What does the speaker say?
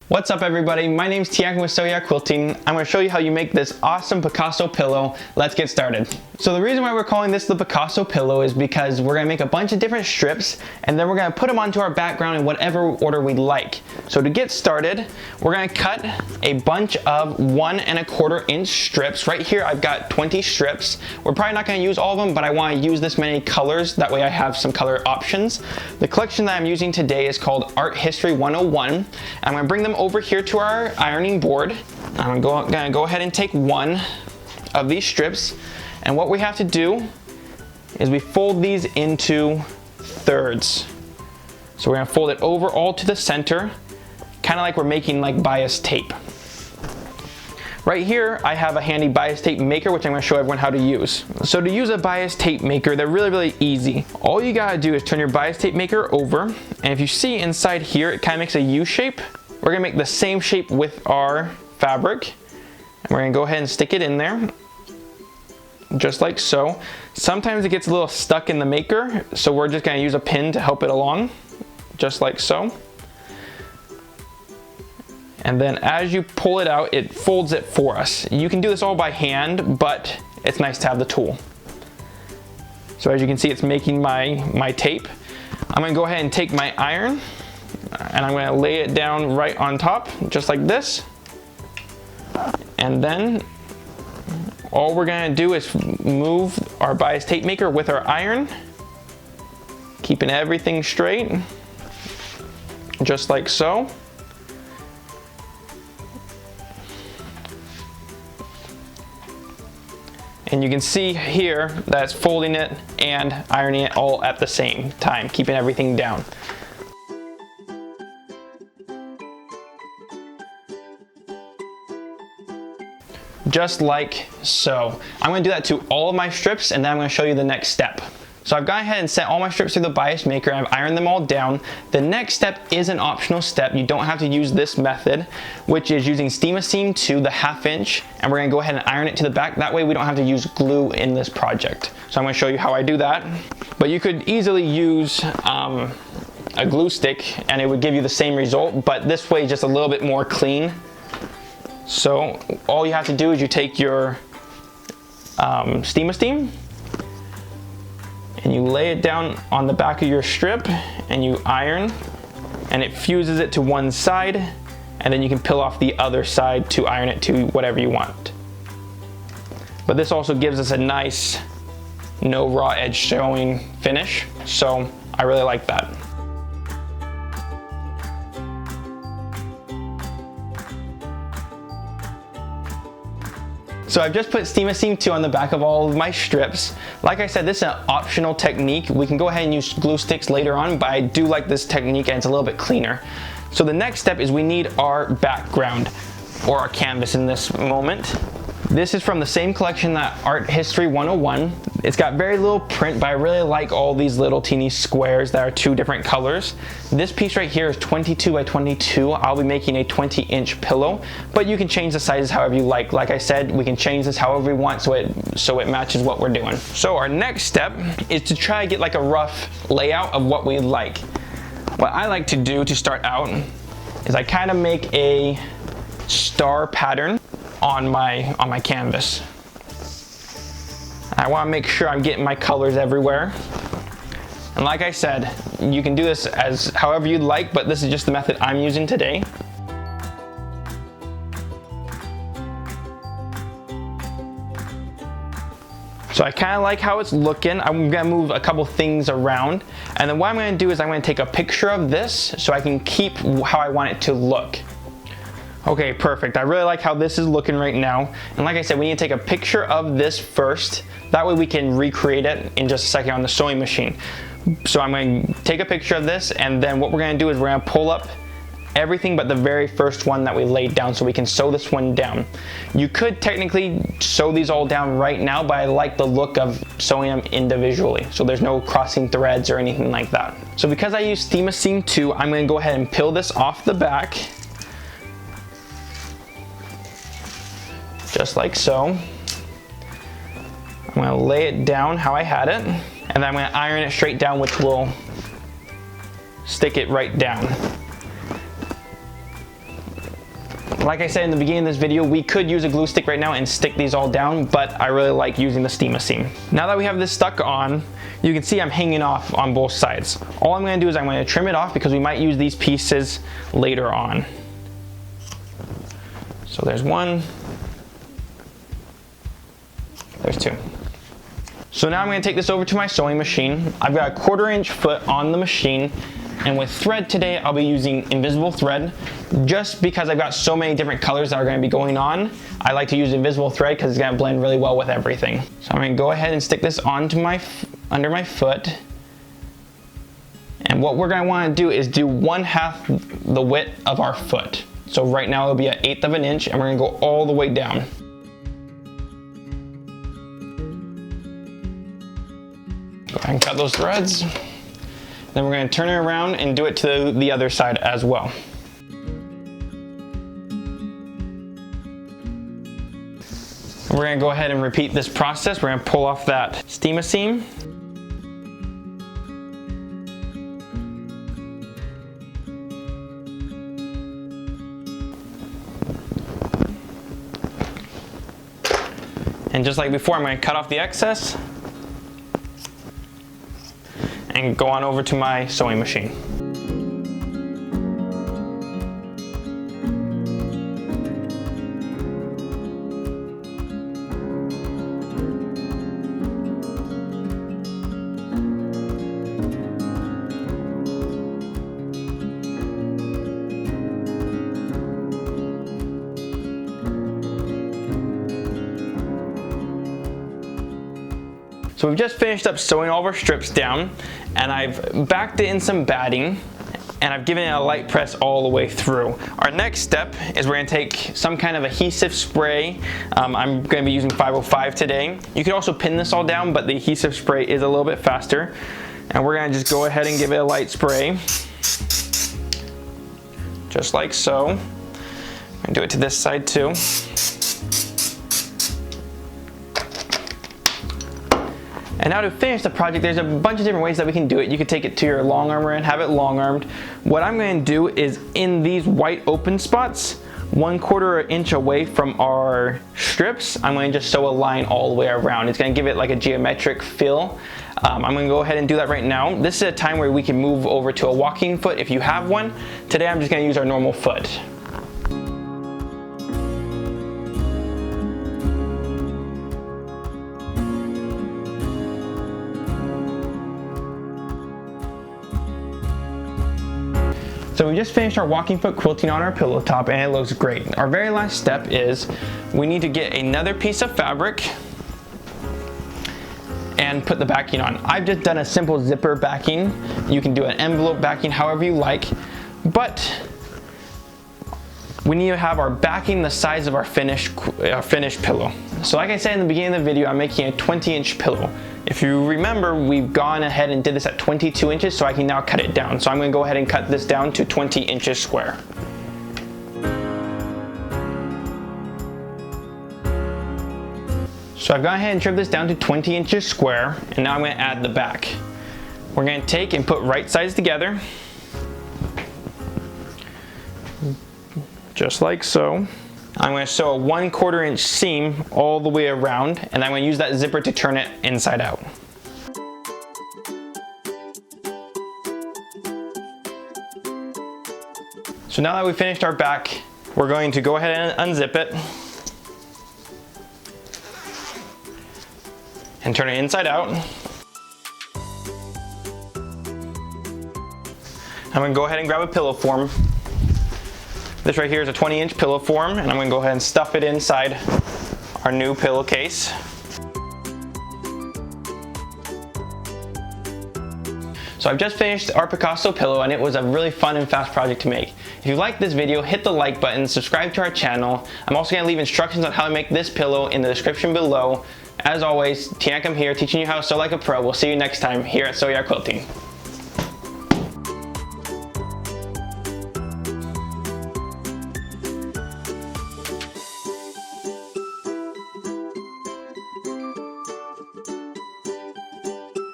What's up everybody, my name's Tiago with Sew Yeah Quilting. I'm going to show you how you make this awesome Picasso pillow. Let's get started. So the reason why we're calling this the Picasso pillow is because we're going to make a bunch of different strips and then we're going to put them onto our background in whatever order we like. So to get started, we're going to cut a bunch of 1 1/4 inch strips. Right here I've got 20 strips. We're probably not going to use all of them, but I want to use this many colors, that way I have some color options. The collection that I'm using today is called Art History 101. I'm going to bring them over here to our ironing board. I'm gonna go ahead and take one of these strips, and what we have to do is we fold these into thirds. So we're gonna fold it over all to the center, kind of like we're making like bias tape. Right here, I have a handy bias tape maker, which I'm gonna show everyone how to use. So to use a bias tape maker, they're really easy. All you gotta do is turn your bias tape maker over, and if you see inside here, it kind of makes a U shape. We're gonna make the same shape with our fabric, and we're gonna go ahead and stick it in there, just like so. Sometimes it gets a little stuck in the maker, so we're just gonna use a pin to help it along, just like so. And then as you pull it out, it folds it for us. You can do this all by hand, but it's nice to have the tool. So as you can see, it's making my tape. I'm gonna go ahead and take my iron, and I'm going to lay it down right on top, just like this. And then all we're going to do is move our bias tape maker with our iron, keeping everything straight, just like so. And you can see here that it's folding it and ironing it all at the same time, keeping everything down. Just like so. I'm going to do that to all of my strips, and then I'm going to show you the next step. So I've gone ahead and set all my strips through the bias maker, and I've ironed them all down. The next step is an optional step. You don't have to use this method, which is using Steam-A-Seam to the 1/2 inch, and we're going to go ahead and iron it to the back. That way we don't have to use glue in this project. So I'm going to show you how I do that. But you could easily use a glue stick and it would give you the same result, but this way is just a little bit more clean. So all you have to do is you take your Steam-A-Seam and you lay it down on the back of your strip and you iron, and it fuses it to one side, and then you can peel off the other side to iron it to whatever you want. But this also gives us a nice no raw edge showing finish, so I really like that. So I've just put Steam-A-Seam 2 on the back of all of my strips. Like I said, this is an optional technique. We can go ahead and use glue sticks later on, but I do like this technique and it's a little bit cleaner. So the next step is we need our background, or our canvas in this moment. This is from the same collection, that Art History 101. It's got very little print, but I really like all these little teeny squares that are 2 different colors. This piece right here is 22 by 22. I'll be making a 20-inch pillow, but you can change the sizes however you like. Like I said, we can change this however we want so it matches what we're doing. So our next step is to try to get like a rough layout of what we like. What I like to do to start out is I kind of make a star pattern on my canvas. I want to make sure I'm getting my colors everywhere. And like I said, you can do this as however you'd like, but this is just the method I'm using today. So I kind of like how it's looking. I'm gonna move a couple things around, and then what I'm gonna do is I'm gonna take a picture of this so I can keep how I want it to look. Okay, perfect. I really like how this is looking right now. And like I said, we need to take a picture of this first. That way we can recreate it in just a second on the sewing machine. So I'm going to take a picture of this, and then what we're going to do is we're going to pull up everything but the very first one that we laid down so we can sew this one down. You could technically sew these all down right now, but I like the look of sewing them individually, so there's no crossing threads or anything like that. So because I use Steam-A-Seam 2, I'm going to go ahead and peel this off the back, just like so. I'm going to lay it down how I had it, and then I'm going to iron it straight down, which will stick it right down. Like I said in the beginning of this video, we could use a glue stick right now and stick these all down, but I really like using the steam seam. Now that we have this stuck on, you can see I'm hanging off on both sides. All I'm going to do is I'm going to trim it off because we might use these pieces later on. So there's one, there's two. So now I'm going to take this over to my sewing machine. I've got a 1/4 inch foot on the machine, and with thread today I'll be using invisible thread. Just because I've got so many different colors that are going to be going on, I like to use invisible thread because it's going to blend really well with everything. So I'm going to go ahead and stick this onto under my foot. And what we're going to want to do is do 1/2 the width of our foot. So right now it'll be 1/8 of an inch, and we're going to go all the way down. Go ahead and cut those threads. Then we're going to turn it around and do it to the other side as well. We're going to go ahead and repeat this process. We're going to pull off that steam seam. And just like before, I'm going to cut off the excess and go on over to my sewing machine. So we've just finished up sewing all of our strips down, and I've backed it in some batting, and I've given it a light press all the way through. Our next step is we're going to take some kind of adhesive spray. I'm going to be using 505 today. You can also pin this all down, but the adhesive spray is a little bit faster. And we're going to just go ahead and give it a light spray, just like so. I'm going to do it to this side too. And now to finish the project, there's a bunch of different ways that we can do it. You could take it to your long armor and have it long armed. What I'm going to do is in these white open spots, 1/4 inch away from our strips, I'm going to just sew a line all the way around. It's going to give it like a geometric feel. I'm going to go ahead and do that right now. This is a time where we can move over to a walking foot if you have one. Today I'm just going to use our normal foot. So we just finished our walking foot quilting on our pillow top, and it looks great. Our very last step is we need to get another piece of fabric and put the backing on. I've just done a simple zipper backing. You can do an envelope backing however you like, but we need to have our backing the size of our finished pillow. So like I said in the beginning of the video, I'm making a 20-inch pillow. If you remember, we've gone ahead and did this at 22 inches, so I can now cut it down. So I'm going to go ahead and cut this down to 20 inches square. So I've gone ahead and trimmed this down to 20 inches square, and now I'm going to add the back. We're going to take and put right sides together, just like so. I'm going to sew a 1/4 inch seam all the way around, and I'm going to use that zipper to turn it inside out. So now that we've finished our back, we're going to go ahead and unzip it and turn it inside out. I'm going to go ahead and grab a pillow form. This right here is a 20-inch pillow form, and I'm going to go ahead and stuff it inside our new pillowcase. So I've just finished our Picasso pillow, and it was a really fun and fast project to make. If you liked this video, hit the like button, subscribe to our channel. I'm also going to leave instructions on how to make this pillow in the description below. As always, Tiancam here, teaching you how to sew like a pro. We'll see you next time here at Sew Yeah Quilting.